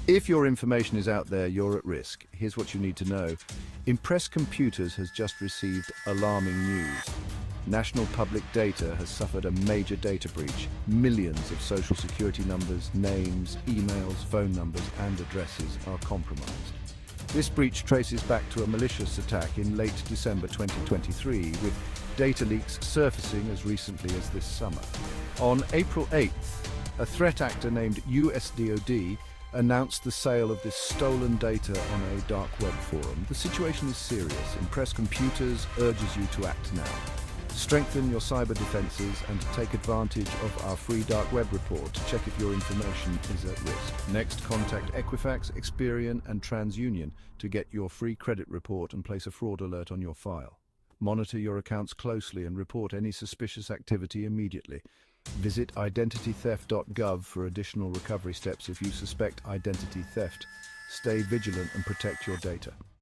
If your information is out there, you're at risk. Here's what you need to know. Impress Computers has just received alarming news. National Public Data has suffered a major data breach. Millions of social security numbers, names, emails, phone numbers, and addresses are compromised. This breach traces back to a malicious attack in late December 2023, with data leaks surfacing as recently as this summer. On April 8th, a threat actor named USDOD announced the sale of this stolen data on a dark web forum. The situation is serious. Impress Computers urges you to act now. Strengthen your cyber defenses and take advantage of our free dark web report to check if your information is at risk. Next, contact Equifax, Experian, and TransUnion to get your free credit report and place a fraud alert on your file. Monitor your accounts closely and report any suspicious activity immediately. Visit identitytheft.gov for additional recovery steps if you suspect identity theft. Stay vigilant and protect your data.